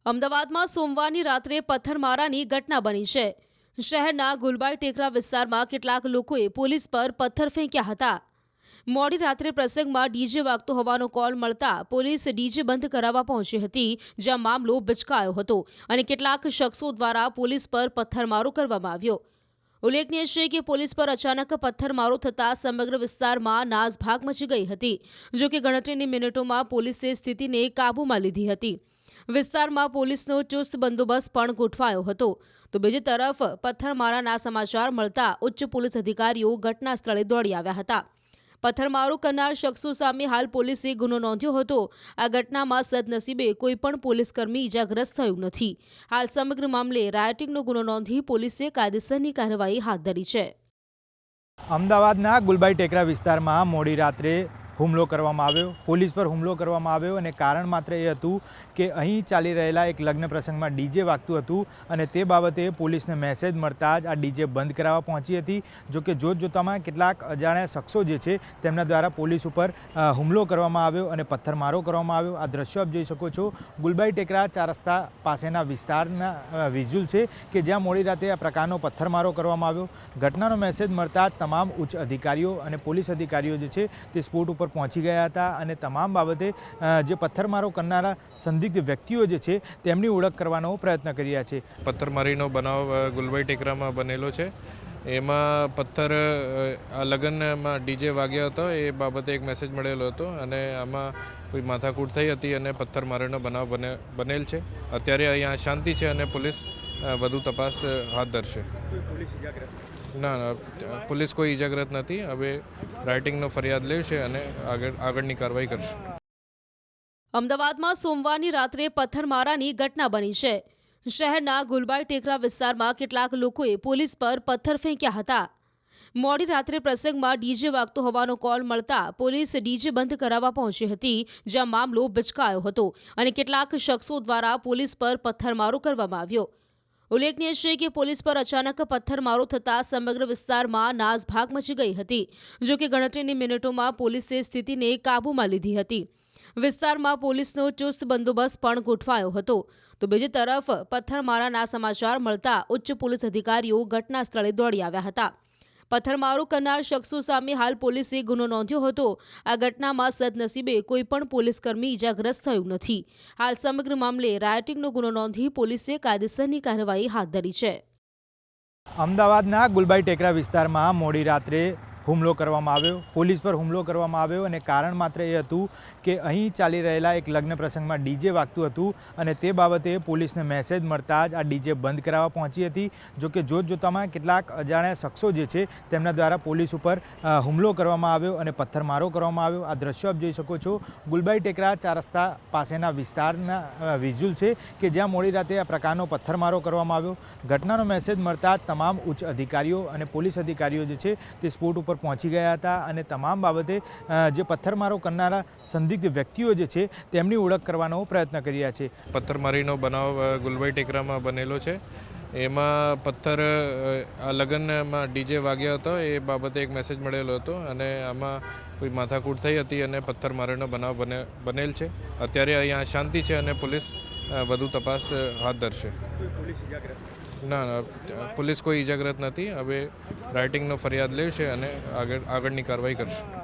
અમદાવાદમાં સોમવારની રાત્રે પથ્થરમારાની ઘટના બની છે। શહેરના ગુલબાઈ ટેકરા વિસ્તારમાં કેટલાક લોકોએ પોલીસ પર પથ્થર ફેંક્યા હતા। મોડી રાત્રે પ્રસંગમાં ડીજે વાગતો હોવાનો કોલ મળતા પોલીસ ડીજે બંધ કરાવવા પહોંચી હતી, જ્યાં મામલો બચકાયો હતો અને કેટલાક શખ્સો દ્વારા પોલીસ પર પથ્થરમારો કરવામાં આવ્યો। ઉલ્લેખનીય છે કે પોલીસ પર અચાનક પથ્થરમારો થતાં સમગ્ર વિસ્તારમાં નાસભાગ મચી ગઈ હતી। જો કે ગણતરીની મિનિટોમાં પોલીસે સ્થિતિને કાબૂમાં લીધી હતી। વિસ્તારમાં પોલીસનો ચુસ્ત બંદોબસ્ત પણ ગોઠવાયો હતો। તો બીજી તરફ પથ્થરમારાના સમાચાર મળતા ઉચ્ચ પોલીસ અધિકારીઓ ઘટના સ્થળે દોડી આવ્યા હતા। પથ્થરમારો કરનાર શખ્સો સામે હાલ પોલીસે ગુનો નોંધ્યો હતો। આ ઘટનામાં સદનસીબે કોઈ પણ પોલીસકર્મી ઇજાગ્રસ્ત થયું નથી। હાલ સમગ્ર મામલે રાયોટિંગનો ગુનો નોંધી પોલીસે કાયદેસરની કાર્યવાહી હાથ ધરી છે। અમદાવાદના ગુલબાઈ ટેકરા વિસ્તારમાં મોડી રાત્રે હુમલો કરવામાં આવ્યો, પોલીસ પર હુમલો કરવામાં આવ્યો અને કારણ માત્ર એ હતું કે અહીં ચાલી રહેલા એક લગ્ન પ્રસંગમાં ડીજે વાગતું હતું અને તે બાબતે પોલીસને મેસેજ મળતા જ આ ડીજે બંધ કરાવવા પહોંચી હતી। જો કે જોતજોતામાં કેટલાક અજાણ્યા શખ્સો જે છે તેમના દ્વારા પોલીસ ઉપર હુમલો કરવામાં આવ્યો અને પથ્થરમારો કરવામાં આવ્યો। આ દ્રશ્યો આપ જોઈ શકો છો, ગુલબાઈ ટેકરા 4 રસ્તા પાસેના વિસ્તારના વિઝ્યુઅલ છે કે જ્યાં મોડી રાતે આ પ્રકારનો પથ્થરમારો કરવામાં આવ્યો। ઘટનાનો મેસેજ મળતા તમામ ઉચ્ચ અધિકારીઓ અને પોલીસ અધિકારીઓ જે છે તે સ્પોટ ઉપર પહોંચી ગયા હતા અને તમામ બાબતે જે પથ્થરમારો કરનારા સંદિગ્ધ વ્યક્તિઓ જે છે તેમની ઓળખ કરવાનો પ્રયત્ન કરી રહ્યા છે। પથ્થરમારીનો બનાવ ગુલબાઈ ટેકરામાં બનેલો છે। એમાં પથ્થર આ લગ્નમાં ડીજે વાગ્યો હતો એ બાબતે એક મેસેજ મળેલો હતો અને આમાં કોઈ માથાકૂટ થઈ હતી અને પથ્થરમારીનો બનાવ બનેલ છે। અત્યારે અહીંયા શાંતિ છે અને પોલીસ વધુ તપાસ હાથ ધરશે। ના, પોલીસ કોઈ ઇજાગ્રસ્ત નથી। હવે રાઇટિંગનો ફરિયાદ લેશે અને આગળની કાર્યવાહી કરશે। અમદાવાદમાં સોમવારની રાત્રે પથ્થરમારાની ઘટના બની છે। શહેરના ગુલબાઈ ટેકરા વિસ્તારમાં કેટલાક લોકોએ પોલીસ પર પથ્થર ફેંક્યા હતા। મોડી રાત્રે પ્રસંગમાં ડીજે વાગતો હોવાનો કોલ મળતા પોલીસ ડીજે બંધ કરાવવા પહોંચી હતી, જ્યાં મામલો બચકાયો હતો અને કેટલાક શખ્સો દ્વારા પોલીસ પર પથ્થરમારો કરવામાં આવ્યો। ઉલ્લેખનીય છે કે પોલીસ પર અચાનક પથ્થરમારો થતાં સમગ્ર વિસ્તારમાં નાસભાગ મચી ગઈ હતી। જો કે ગણતરીની મિનિટોમાં પોલીસે સ્થિતિને કાબૂમાં લીધી હતી। વિસ્તારમાં પોલીસનો ચુસ્ત બંદોબસ્ત પણ ગોઠવાયો હતો। તો બીજી તરફ પથ્થરમારાના સમાચાર મળતા ઉચ્ચ પોલીસ અધિકારીઓ ઘટના સ્થળે દોડી આવ્યા હતા। પથ્થરમારો કરનાર શખ્સો સામે હાલ પોલીસે ગુનો નોંધ્યો હતો। આ ઘટનામાં સદનસીબે કોઈ પણ પોલીસકર્મી ઇજાગ્રસ્ત થયું નથી। હાલ સમગ્ર મામલે રાયોટિંગનો ગુનો નોંધી પોલીસે કાયદેસરની કાર્યવાહી હાથ ધરી છે। અમદાવાદના ગુલબાઈ ટેકરા વિસ્તારમાં મોડી રાત્રે હુમલો કરવામાં આવ્યો, પોલીસ પર હુમલો કરવામાં આવ્યો અને કારણ માત્ર એ હતું કે અહીં ચાલી રહેલા એક લગ્ન પ્રસંગમાં ડીજે વાગતું હતું અને તે બાબતે પોલીસને મેસેજ મળતા જ આ ડીજે બંધ કરાવવા પહોંચી હતી। જો કે જોતજોતામાં કેટલાક અજાણ્યા શખ્સો જે છે તેમના દ્વારા પોલીસ ઉપર હુમલો કરવામાં આવ્યો અને પથ્થરમારો કરવામાં આવ્યો। આ દ્રશ્યો આપ જોઈ શકો છો, ગુલબાઈ ટેકરા 4 રસ્તા પાસેના વિસ્તારના વિઝ્યુઅલ છે કે જ્યાં મોડી રાતે આ પ્રકારનો પથ્થરમારો કરવામાં આવ્યો। ઘટનાનો મેસેજ મળતા તમામ ઉચ્ચ અધિકારીઓ અને પોલીસ અધિકારીઓ જે છે તે સ્પોટ ઉપર પહોંચી ગયા હતા અને તમામ બાબતે જે પથ્થરમારો કરનારા સંદિગ્ધ વ્યક્તિઓ જે છે તેમની ઓળખ કરવાનો પ્રયત્ન કરી રહ્યા છે। પથ્થરમારીનો બનાવ ગુલબાઈ ટેકરામાં બનેલો છે। એમાં પથ્થર આ લગ્નમાં ડીજે વાગ્યો હતો એ બાબતે એક મેસેજ મળેલો હતો અને આમાં કોઈ માથાકૂટ થઈ હતી અને પથ્થરમારીનો બનાવ બનેલ છે। અત્યારે અહીંયા શાંતિ છે અને પોલીસ વધુ તપાસ હાથ ધરશે। ના, પોલીસ કોઈ ઇજાગ્રસ્ત નથી। હવે રાઇટિંગનો ફરિયાદ લેશે અને આગળની કાર્યવાહી કરશે।